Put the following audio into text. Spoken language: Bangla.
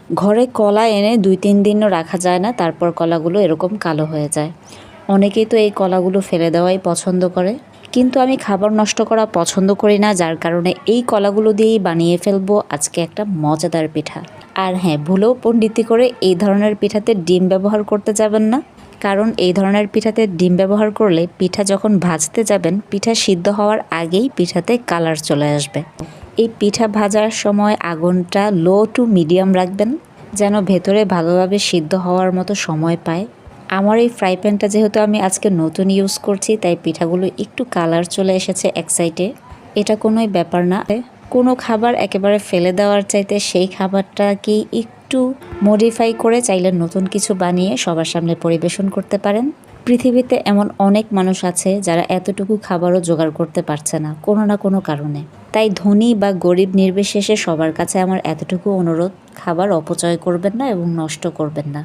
ঘরে কলা এনে ২-৩ দিনও রাখা যায় না, তারপর কলাগুলো এরকম কালো হয়ে যায়। অনেকেই তো এই কলাগুলো ফেলে দেওয়াই পছন্দ করে, কিন্তু আমি খাবার নষ্ট করা পছন্দ করি না, যার কারণে এই কলাগুলো দিয়েই বানিয়ে ফেলবো আজকে একটা মজাদার পিঠা। আর হ্যাঁ, ভুলেও পণ্ডিতি করে এই ধরনের পিঠাতে ডিম ব্যবহার করতে যাবেন না, কারণ এই ধরনের পিঠাতে ডিম ব্যবহার করলে পিঠা যখন ভাজতে যাবেন, পিঠা সিদ্ধ হওয়ার আগেই পিঠাতে কালার চলে আসবে। এই পিঠা ভাজার সময় আগুনটা লো টু মিডিয়াম রাখবেন, যেন ভেতরে ভালোভাবে সিদ্ধ হওয়ার মতো সময় পায়। আমার এই ফ্রাই প্যানটা যেহেতু আমি আজকে নতুন ইউজ করছি, তাই পিঠাগুলো একটু কালার চলে এসেছে এক সাইডে। এটা কোনোই ব্যাপার না। কোনো খাবার একেবারে ফেলে দেওয়ার চাইতে সেই খাবারটাকে একটু মডিফাই করে চাইলে নতুন কিছু বানিয়ে সবার সামনে পরিবেশন করতে পারেন। পৃথিবীতে এমন অনেক মানুষ আছে যারা এতটুকু খাবারও জোগাড় করতে পারছে না কোনো না কোনো কারণে। তাই ধনী বা গরিব নির্বিশেষে সবার কাছে আমার এতটুকু অনুরোধ, খাবার অপচয় করবেন না এবং নষ্ট করবেন না।